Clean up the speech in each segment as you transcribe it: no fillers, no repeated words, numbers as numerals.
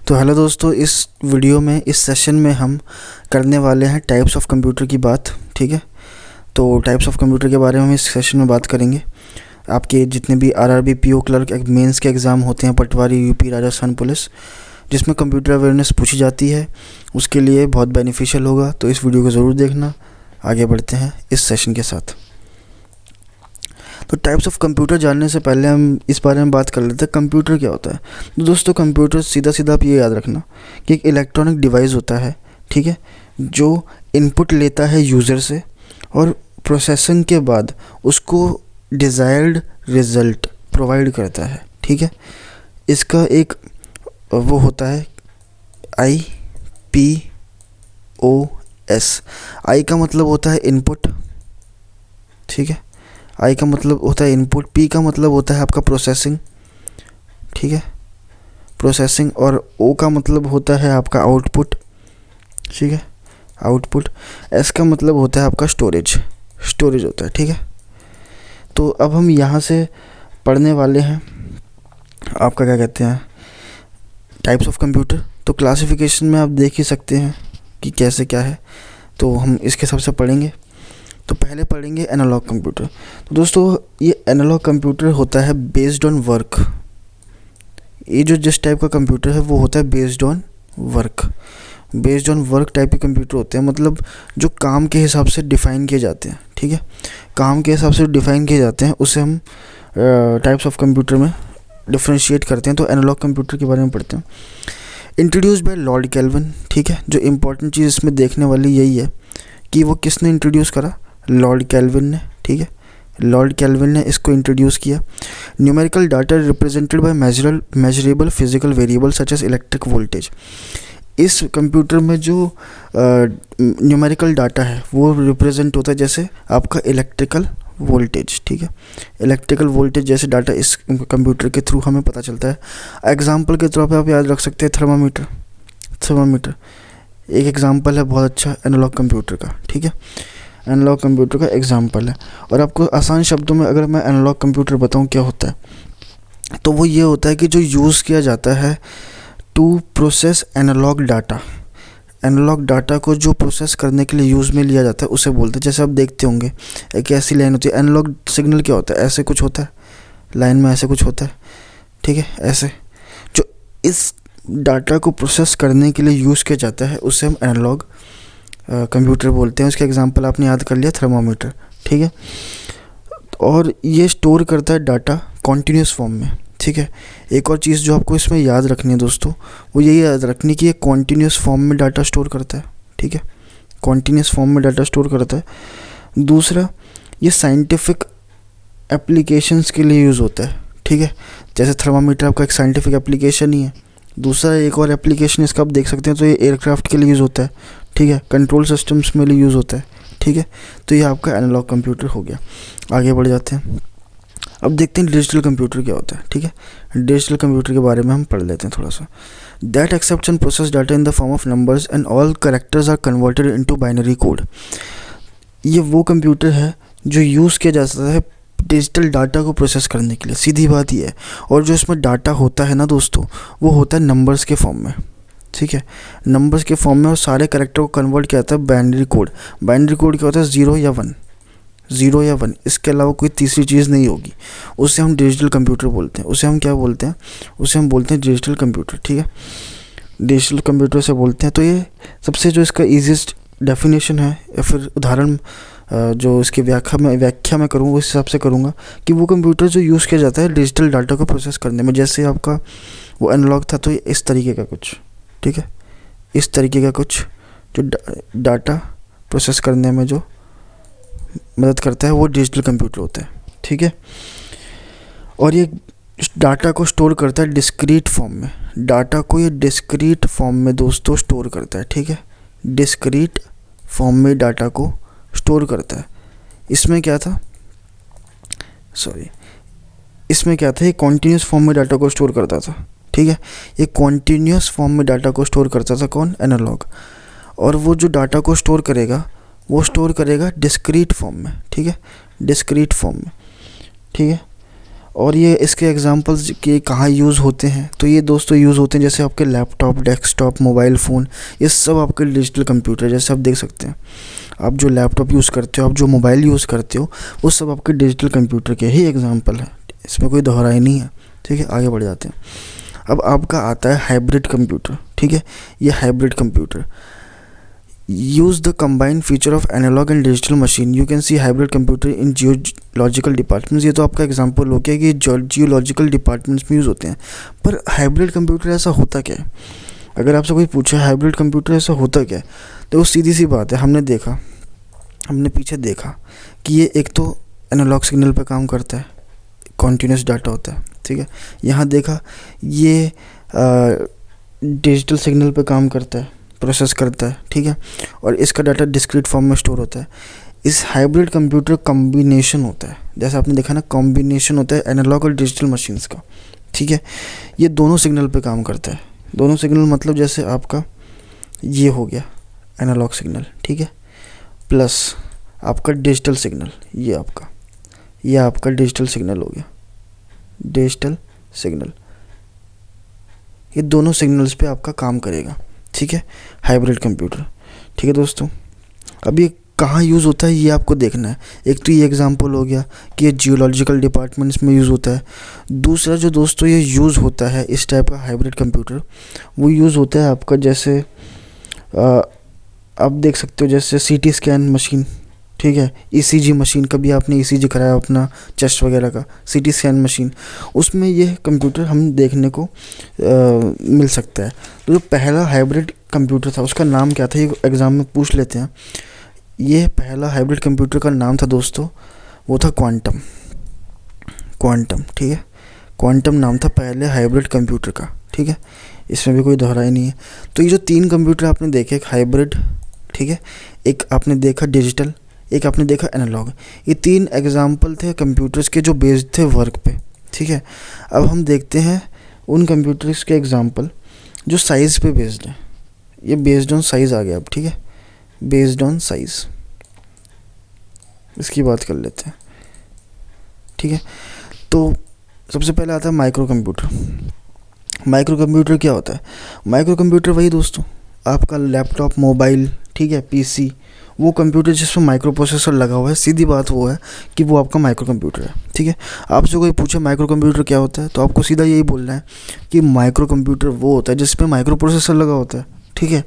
तो हेलो दोस्तों, इस वीडियो में इस सेशन में हम करने वाले हैं टाइप्स ऑफ कंप्यूटर की बात। ठीक है, तो टाइप्स ऑफ कंप्यूटर के बारे में हम इस सेशन में बात करेंगे। आपके जितने भी आरआरबी, पीओ क्लर्क, मेंस के एग्ज़ाम होते हैं, पटवारी, यूपी, राजस्थान पुलिस, जिसमें कंप्यूटर अवेयरनेस पूछी जाती है, उसके लिए बहुत बेनिफिशियल होगा। तो इस वीडियो को ज़रूर देखना। आगे बढ़ते हैं इस सेशन के साथ। तो टाइप्स ऑफ कंप्यूटर जानने से पहले हम इस बारे में बात कर लेते हैं कंप्यूटर क्या होता है। तो दोस्तों, कंप्यूटर सीधा आप ये याद रखना कि एक इलेक्ट्रॉनिक डिवाइस होता है, ठीक है, जो इनपुट लेता है यूज़र से और प्रोसेसिंग के बाद उसको डिज़ायर्ड रिज़ल्ट प्रोवाइड करता है। ठीक है, इसका एक वो होता है IPOS। आई का मतलब होता है इनपुट, ठीक है, आई का मतलब होता है इनपुट, पी का मतलब होता है आपका प्रोसेसिंग, ठीक है, प्रोसेसिंग, और ओ का मतलब होता है आपका आउटपुट, ठीक है, आउटपुट। एस का मतलब होता है आपका स्टोरेज होता है। ठीक है, तो अब हम यहाँ से पढ़ने वाले हैं आपका क्या कहते हैं टाइप्स ऑफ कंप्यूटर। तो क्लासिफिकेशन में आप देख ही सकते हैं कि कैसे क्या है, तो हम इसके हिसाब से पढ़ेंगे। तो पहले पढ़ेंगे एनालॉग कंप्यूटर। तो दोस्तों, ये एनालॉग कंप्यूटर होता है बेस्ड ऑन वर्क। ये जो जिस टाइप का कंप्यूटर है वो होता है बेस्ड ऑन वर्क टाइप के कंप्यूटर होते हैं, मतलब जो काम के हिसाब से डिफ़ाइन किए जाते हैं। ठीक है, काम के हिसाब से डिफ़ाइन किए जाते हैं, उसे हम टाइप्स ऑफ कंप्यूटर में डिफ्रेंशिएट करते हैं। तो एनालॉग कंप्यूटर के बारे में पढ़ते हैं। Introduced by Lord kelvin. ठीक है, जो इम्पोर्टेंट चीज़ इसमें देखने वाली यही है कि वो किसने इंट्रोड्यूस करा, लॉर्ड केल्विन ने। ठीक है, लॉर्ड केल्विन ने इसको इंट्रोड्यूस किया। Numerical data represented by measurable physical variable such as electric voltage. इस कंप्यूटर में जो न्यूमेरिकल डाटा है वो रिप्रेजेंट होता है जैसे आपका इलेक्ट्रिकल वोल्टेज। ठीक है, इलेक्ट्रिकल वोल्टेज जैसे डाटा इस कंप्यूटर के थ्रू हमें पता चलता है। एग्जाम्पल के तौर पे आप याद रख सकते हैं थर्मामीटर एक एग्जाम्पल है बहुत अच्छा एनालॉग कंप्यूटर का। ठीक है, एनालॉग कंप्यूटर का एग्जाम्पल है। और आपको आसान शब्दों में अगर मैं एनालॉग कंप्यूटर बताऊं क्या होता है, तो वो ये होता है कि जो यूज़ किया जाता है टू प्रोसेस एनालॉग डाटा को जो प्रोसेस करने के लिए यूज़ में लिया जाता है उसे बोलते हैं। जैसे आप देखते होंगे एक ऐसी लाइन होती है, एनालॉग सिग्नल क्या होता है, ऐसे कुछ होता है, लाइन में ऐसे कुछ होता है। ठीक है, ऐसे जो इस डाटा को प्रोसेस करने के लिए यूज़ किया जाता है उसे हम एनालॉग कंप्यूटर बोलते हैं। उसका एग्जांपल आपने याद कर लिया, थर्मामीटर। ठीक है, और ये स्टोर करता है डाटा कॉन्टीन्यूस फॉर्म में। ठीक है, एक और चीज़ जो आपको इसमें याद रखनी है दोस्तों, वो यही याद रखनी कि ये कॉन्टीन्यूस फॉर्म में डाटा स्टोर करता है। ठीक है, कॉन्टीन्यूस फॉर्म में डाटा स्टोर करता है। दूसरा, ये साइंटिफिक एप्लीकेशंस के लिए यूज़ होता है। ठीक है, जैसे थर्मामीटर आपका एक साइंटिफिक एप्लीकेशन ही है। दूसरा एक और एप्लीकेशन इसका आप देख सकते हैं, तो ये एयरक्राफ्ट के लिए यूज़ होता है। ठीक है, कंट्रोल सिस्टम्स में लिए यूज़ होता है। ठीक है, तो ये आपका एनालॉग कंप्यूटर हो गया। आगे बढ़ जाते हैं, अब देखते हैं डिजिटल कंप्यूटर क्या होता है। ठीक है, डिजिटल कंप्यूटर के बारे में हम पढ़ लेते हैं थोड़ा सा। That accepts and process data in the form of numbers and all characters are converted into binary code. ये वो कंप्यूटर है जो यूज़ किया जा सकता है डिजिटल डाटा को प्रोसेस करने के लिए, सीधी बात ये है। और जो इसमें डाटा होता है ना दोस्तों, वो होता है नंबर्स के फॉर्म में। ठीक है, नंबर्स के फॉर्म में, और सारे कैरेक्टर को कन्वर्ट किया जाता है बाइनरी कोड। बाइनरी कोड क्या होता है, ज़ीरो या वन, इसके अलावा कोई तीसरी चीज़ नहीं होगी। उसे हम डिजिटल कंप्यूटर बोलते हैं। उसे हम क्या बोलते हैं, उसे हम बोलते हैं डिजिटल कंप्यूटर। ठीक है, डिजिटल कंप्यूटर से बोलते हैं। तो ये सबसे जो इसका ईजीएस्ट डेफिनेशन है या फिर उदाहरण जो इसकी व्याख्या में करूँगा उस हिसाब से करूँगा कि वो कंप्यूटर जो यूज़ किया जाता है डिजिटल डाटा को प्रोसेस करने में। जैसे आपका वो एनालॉग था, तो ये इस तरीके का कुछ, ठीक है, इस तरीके का कुछ जो डाटा प्रोसेस करने में जो मदद करता है वो डिजिटल कंप्यूटर होता है। ठीक है, और ये डाटा को स्टोर करता है डिस्क्रीट फॉर्म में। डाटा को ये डिस्क्रीट फॉर्म में दोस्तों स्टोर करता है। ठीक है, डिस्क्रीट फॉर्म में डाटा को स्टोर करता है। इसमें क्या था, ये कॉन्टीन्यूस फॉर्म में डाटा को स्टोर करता था। ठीक है, ये कॉन्टीन्यूस फॉर्म में डाटा को स्टोर करता था कौन, एनालॉग। और वो जो डाटा को स्टोर करेगा वो स्टोर करेगा डिस्क्रीट फॉर्म में। ठीक है, डिस्क्रीट फॉर्म में। ठीक है, और ये इसके एग्जांपल्स के कहाँ यूज़ होते हैं, तो ये दोस्तों यूज़ होते हैं जैसे आपके लैपटॉप, डेस्कटॉप, मोबाइल फ़ोन, ये सब आपके डिजिटल कंप्यूटर। जैसे आप देख सकते हैं, आप जो लैपटॉप यूज़ करते हो, आप जो मोबाइल यूज़ करते हो, वो सब आपके डिजिटल कंप्यूटर के ही एग्जांपल है, इसमें कोई दोहराई नहीं है। ठीक है, आगे बढ़ जाते हैं। अब आपका आता है हाइब्रिड कंप्यूटर। ठीक है, ये hybrid computer use the combined feature of analog and digital machine. You can see hybrid computer in geological departments. ये तो आपका एग्जांपल हो गया कि जियोलॉजिकल डिपार्टमेंट्स में यूज़ होते हैं। पर हाइब्रिड कंप्यूटर ऐसा होता क्या है? अगर आपसे कोई पूछे हाइब्रिड कंप्यूटर ऐसा होता क्या है, तो वो सीधी सी बात है। हमने पीछे देखा कि ये एक तो एनालॉग सिग्नल पे काम करता है, कॉन्टीन्यूस डाटा होता है। ठीक है, यहाँ देखा ये डिजिटल सिग्नल पे काम करता है, प्रोसेस करता है। ठीक है, और इसका डाटा डिस्क्रीट फॉर्म में स्टोर होता है। इस हाइब्रिड कंप्यूटर कॉम्बिनेशन होता है, जैसे आपने देखा ना, कॉम्बिनेशन होता है एनालॉग और डिजिटल मशीन्स का। ठीक है, ये दोनों सिग्नल पे काम करता है। दोनों सिग्नल मतलब जैसे आपका ये हो गया एनालॉग सिग्नल, ठीक है, प्लस आपका डिजिटल सिग्नल, ये आपका डिजिटल सिग्नल हो गया, डिजिटल सिग्नल। ये दोनों सिग्नल्स पे आपका काम करेगा। ठीक है, हाइब्रिड कंप्यूटर। ठीक है दोस्तों, अब ये कहाँ यूज़ होता है ये आपको देखना है। एक तो ये एग्जांपल हो गया कि ये जियोलॉजिकल डिपार्टमेंट्स में यूज़ होता है। दूसरा जो दोस्तों ये यूज़ होता है इस टाइप का हाइब्रिड कंप्यूटर, वो यूज़ होता है आपका जैसे आप देख सकते हो जैसे सीटी स्कैन मशीन। ठीक है, ईसीजी मशीन, कभी आपने ईसीजी कराया अपना चेस्ट वगैरह का, सीटी स्कैन मशीन, उसमें ये कंप्यूटर हम देखने को मिल सकता है। तो जो पहला हाइब्रिड कंप्यूटर था उसका नाम क्या था, ये एग्ज़ाम में पूछ लेते हैं। ये पहला हाइब्रिड कंप्यूटर का नाम था दोस्तों, वो था क्वांटम। ठीक है, क्वांटम नाम था पहले हाइब्रिड कंप्यूटर का। ठीक है, इसमें भी कोई दोहराई नहीं है। तो ये जो 3 कंप्यूटर आपने देखे, एक हाइब्रिड, ठीक है, एक आपने देखा डिजिटल, एक आपने देखा एनालॉग, ये 3 एग्जाम्पल थे कंप्यूटर्स के जो बेस्ड थे वर्क पे। ठीक है, अब हम देखते हैं उन कंप्यूटर्स के एग्जाम्पल जो साइज़ पे बेस्ड है। ये बेस्ड ऑन साइज़ आ गया अब। ठीक है, बेस्ड ऑन साइज़, इसकी बात कर लेते हैं। ठीक है, तो सबसे पहले आता है माइक्रो कंप्यूटर। माइक्रो कंप्यूटर क्या होता है? माइक्रो कंप्यूटर वही दोस्तों आपका लैपटॉप, मोबाइल, ठीक है, पीसी, वो कंप्यूटर जिसमें माइक्रो प्रोसेसर लगा हुआ है, सीधी बात वो है कि वो आपका माइक्रो कंप्यूटर है। ठीक है, आपसे कोई पूछे माइक्रो कंप्यूटर क्या होता है, तो आपको सीधा यही बोलना है कि माइक्रो कंप्यूटर वो होता है जिसमें माइक्रो प्रोसेसर लगा होता है। ठीक है,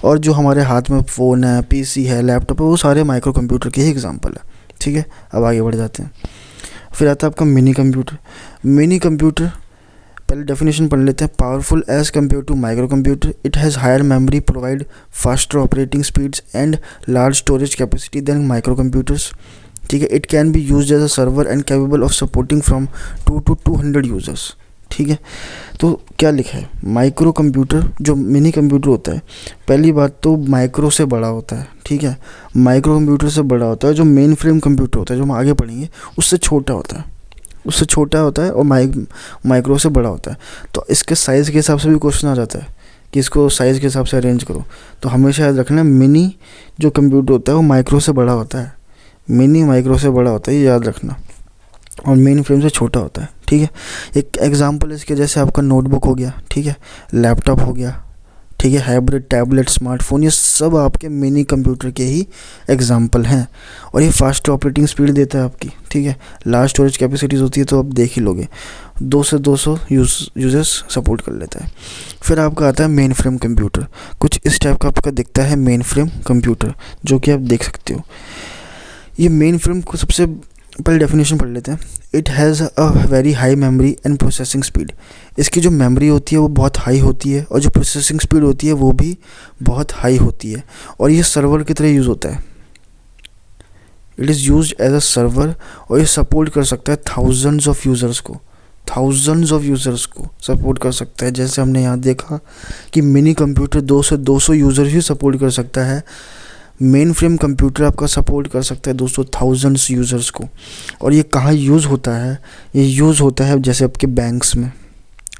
और जो हमारे हाथ में फ़ोन है, पीसी है, लैपटॉप है, वो सारे माइक्रो कंप्यूटर के ही एग्जाम्पल है। ठीक है, अब आगे बढ़ जाते हैं। फिर आता है आपका मिनी कंप्यूटर। मिनी कंप्यूटर पहले डेफिनेशन पढ़ लेते हैं। Powerful as compare to micro computer, it has higher memory, provide faster operating speeds and large storage capacity than micro computers. ठीक है, it can be use as a server and capable of supporting from 2 to 200 users. ठीक है, तो क्या लिखा है, micro computer जो mini computer होता है, पहली बात तो माइक्रो से बड़ा होता है। ठीक है, माइक्रो कंप्यूटर से बड़ा होता है। जो मेन फ्रेम कंप्यूटर होता है, जो हम आगे पढ़ेंगे, उससे छोटा होता है और माइक्रो से बड़ा होता है। तो इसके साइज़ के हिसाब से भी क्वेश्चन आ जाता है कि इसको साइज़ के हिसाब से अरेंज करो। तो हमेशा याद रखना, मिनी जो कंप्यूटर होता है वो माइक्रो से बड़ा होता है, मिनी माइक्रो से बड़ा होता है, ये याद रखना, और मेन फ्रेम से छोटा होता है। ठीक है, एक एग्जांपल इसके जैसे आपका नोटबुक हो गया, ठीक है, लैपटॉप हो गया, ठीक है, हाइब्रिड टैबलेट, स्मार्टफोन, ये सब आपके मिनी कंप्यूटर के ही एग्जांपल हैं। और ये फास्ट ऑपरेटिंग स्पीड देता है आपकी। ठीक है, लार्ज स्टोरेज कैपेसिटीज़ होती है तो आप देख ही लोगे, 2 से 200 यूजर्स सपोर्ट कर लेता है। फिर आपका आता है मेन फ्रेम कंप्यूटर। कुछ इस टाइप का आपका दिखता है मेन फ्रेम कंप्यूटर, जो कि आप देख सकते हो। ये मेन फ्रेम को सबसे पहले डेफिनेशन पढ़ लेते हैं। It has a very high memory and processing speed. इसकी जो मेमोरी होती है वो बहुत हाई होती है, और जो प्रोसेसिंग स्पीड होती है वो भी बहुत हाई होती है, और ये सर्वर की तरह यूज़ होता है। It is used as a server, और ये सपोर्ट कर सकता है थाउजेंड्स ऑफ यूज़र्स को सपोर्ट कर सकता है। जैसे हमने यहाँ देखा कि मिनी कंप्यूटर 2 से 200 यूज़र ही सपोर्ट कर सकता है, मेन फ्रेम कंप्यूटर आपका सपोर्ट कर सकता है 200 थाउजेंड्स यूज़र्स को। और ये कहाँ यूज़ होता है? ये यूज़ होता है जैसे आपके बैंक्स में,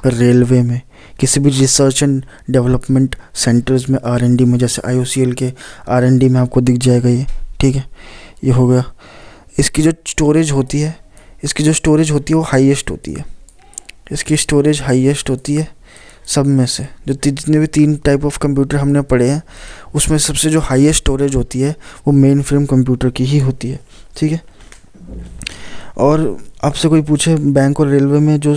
रेलवे में, किसी भी रिसर्च एंड डेवलपमेंट सेंटर्स में, R&D में, जैसे IOCL के R&D में आपको दिख जाएगा ये। ठीक है, ये हो गया। इसकी जो स्टोरेज होती है, इसकी जो स्टोरेज होती है वो हाईएस्ट होती है, इसकी स्टोरेज हाईएस्ट होती है सब में से। जो जितने भी 3 टाइप ऑफ कंप्यूटर हमने पढ़े हैं उसमें सबसे जो हाईएस्ट स्टोरेज होती है वो मेन फ्रेम कंप्यूटर की ही होती है, ठीक है। और आपसे कोई पूछे बैंक और रेलवे में जो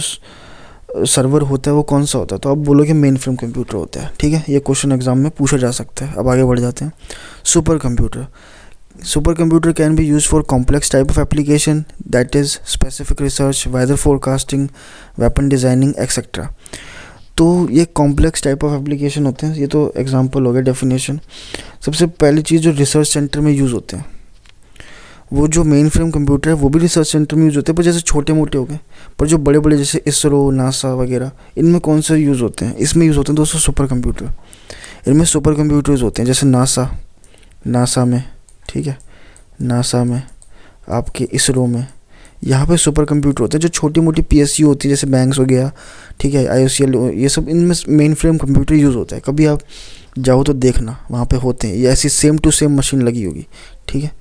सर्वर होता है वो कौन सा होता है, तो आप बोलोगे मेन फ्रेम कंप्यूटर होता है, ठीक है। ये क्वेश्चन एग्जाम में पूछा जा सकता है। अब आगे बढ़ जाते हैं। Super computer, super computer can be use for complex type of application that is specific research, weather forecasting, weapon designing etcetera. तो ये कॉम्प्लेक्स टाइप ऑफ एप्लीकेशन होते हैं, ये तो एग्जांपल हो गया, डेफिनेशन। सबसे पहली चीज़ जो रिसर्च सेंटर में यूज़ होते हैं, वो जो मेन फ्रेम कंप्यूटर है वो भी रिसर्च सेंटर में यूज़ होते हैं, पर जैसे छोटे मोटे हो गए। पर जो बड़े बड़े जैसे इसरो, नासा वगैरह, इनमें कौन से यूज़ होते हैं, इसमें यूज़ होते हैं दोस्तों सुपर कंप्यूटर। इनमें सुपर कंप्यूटर्स होते हैं, जैसे नासा में, ठीक है, नासा में, आपके इसरो में, यहाँ पे सुपर कंप्यूटर होते हैं। जो छोटी मोटी पीएसयू होती है जैसे बैंक्स हो गया, ठीक है, आईओसीएल, ये सब, इनमें मेन फ्रेम कंप्यूटर यूज़ होता है। कभी आप जाओ तो देखना वहाँ पे होते हैं, ये ऐसी सेम टू सेम मशीन लगी होगी, ठीक है।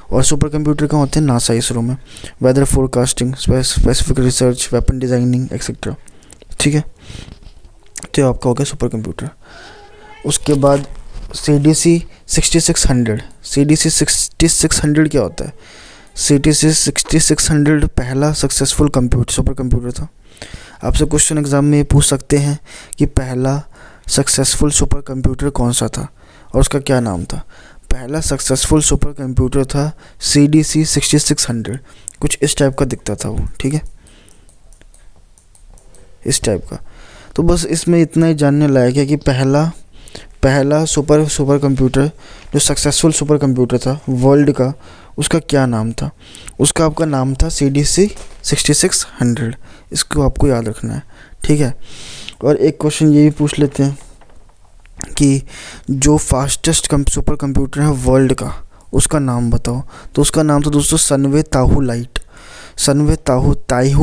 और सुपर कंप्यूटर कहाँ होते हैं, नासा, इसरो में। Weather forecasting, specific research, weapon designing etcetera, ठीक है। तो ये आपका हो गया सुपर कंप्यूटर। उसके बाद CDC 6600, CDC 6600 क्या होता है? CDC 6600 पहला सक्सेसफुल सुपर कंप्यूटर था। आपसे क्वेश्चन एग्जाम में ये पूछ सकते हैं कि पहला सक्सेसफुल सुपर कंप्यूटर कौन सा था और उसका क्या नाम था। पहला सक्सेसफुल सुपर कंप्यूटर था CDC 6600, कुछ इस टाइप का दिखता था वो, ठीक है, इस टाइप का। तो बस इसमें इतना ही जानने लायक है कि पहला सुपर कंप्यूटर जो सक्सेसफुल सुपर कंप्यूटर था वर्ल्ड का, उसका क्या नाम था। उसका आपका नाम था CDC 6600, इसको आपको याद रखना है, ठीक है। और एक क्वेश्चन ये भी पूछ लेते हैं कि जो फास्टेस्ट सुपर कंप्यूटर है वर्ल्ड का, उसका नाम बताओ। तो उसका नाम था दोस्तों सनवे ताहू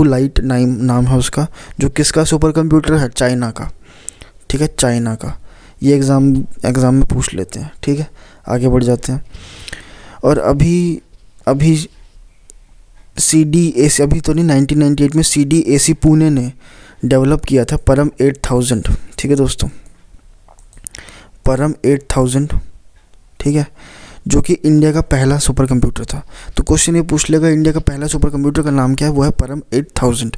लाइट नाम है उसका। जो किसका सुपर कंप्यूटर है, चाइना का, ठीक है, चाइना का। ये एग्ज़ाम में पूछ लेते हैं, ठीक है। आगे बढ़ जाते हैं। और अभी CDAC, अभी तो नहीं, 1998 में CDAC पुणे ने डेवलप किया था परम 8000, ठीक है दोस्तों, परम 8000, ठीक है, जो कि इंडिया का पहला सुपर कंप्यूटर था। तो क्वेश्चन ये पूछ लेगा इंडिया का पहला सुपर कंप्यूटर का नाम क्या है, वो है परम 8000।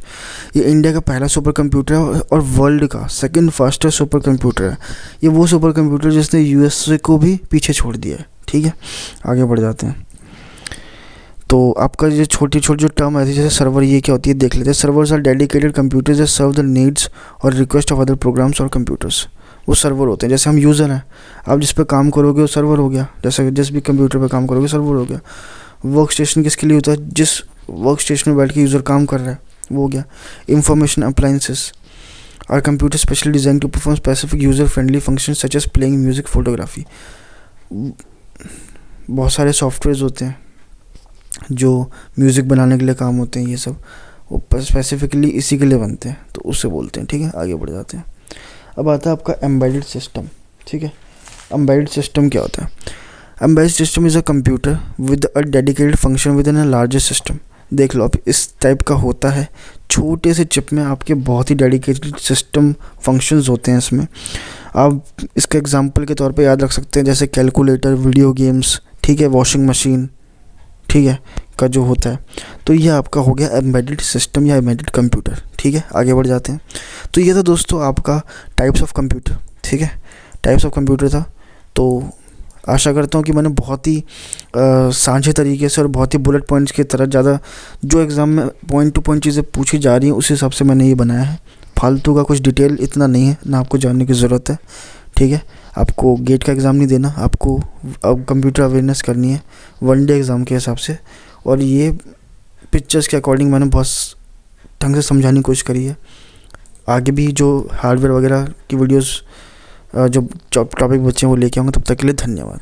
ये इंडिया का पहला सुपर कंप्यूटर है और वर्ल्ड का सेकंड फास्टेस्ट सुपर कंप्यूटर है। ये वो सुपर कंप्यूटर जिसने USA को भी पीछे छोड़ दिया है, ठीक है। आगे बढ़ जाते हैं। तो आपका ये छोटी जो टर्म आती है जैसे सर्वर, ये क्या होती है देख लेते हैं। Servers are dedicated computers that serve the needs और रिक्वेस्ट ऑफ अदर प्रोग्राम्स और कंप्यूटर्स। वो सर्वर होते हैं, जैसे हम यूज़र हैं, आप जिस पे काम करोगे वो सर्वर हो गया। जैसे जिस भी कंप्यूटर पे काम करोगे सर्वर हो गया। वर्क स्टेशन किसके लिए होता है, जिस वर्क स्टेशन में बैठ के यूज़र काम कर रहा है वो हो गया। Information appliances are computer specially design to perform specific user friendly function such as playing music, photography. बहुत सारे सॉफ्टवेयर्स होते हैं जो म्यूज़िक बनाने के लिए काम होते हैं, ये सब वो स्पेसिफिकली इसी के लिए बनते हैं, तो उससे बोलते हैं, ठीक है। आगे बढ़ जाते हैं। अब आता है आपका एम्बेडेड सिस्टम, ठीक है। एम्बेडेड सिस्टम क्या होता है? Embedded system is a computer with a dedicated function with in a larger system. देख लो, अब इस टाइप का होता है, छोटे से चिप में आपके बहुत ही डेडिकेटेड सिस्टम फंक्शंस होते हैं इसमें। आप इसका एग्जांपल के तौर पे याद रख सकते हैं, जैसे कैलकुलेटर, वीडियो गेम्स, ठीक है, वॉशिंग मशीन, ठीक है, का जो होता है। तो ये आपका हो गया एम्बेडेड सिस्टम या एम्बेडेड कंप्यूटर, ठीक है। आगे बढ़ जाते हैं। तो ये था दोस्तों आपका टाइप्स ऑफ कंप्यूटर, ठीक है, टाइप्स ऑफ कंप्यूटर था। तो आशा करता हूँ कि मैंने बहुत ही साझे तरीके से और बहुत ही बुलेट पॉइंट्स की तरह, ज़्यादा जो एग्ज़ाम में पॉइंट टू पॉइंट चीज़ें पूछी जा रही हैं उस हिसाब से मैंने ये बनाया है। फालतू का कुछ डिटेल इतना नहीं है ना, आपको जानने की ज़रूरत है, ठीक है। आपको गेट का एग्ज़ाम नहीं देना, आपको अब कंप्यूटर अवेयरनेस करनी है वनडे एग्ज़ाम के हिसाब से। और ये पिक्चर्स के अकॉर्डिंग मैंने बहुत ढंग से समझाने की कोशिश करी है। आगे भी जो हार्डवेयर वगैरह की वीडियोस जो टॉपिक बच्चे हैं वो लेके आऊँगा। तब तक के लिए धन्यवाद।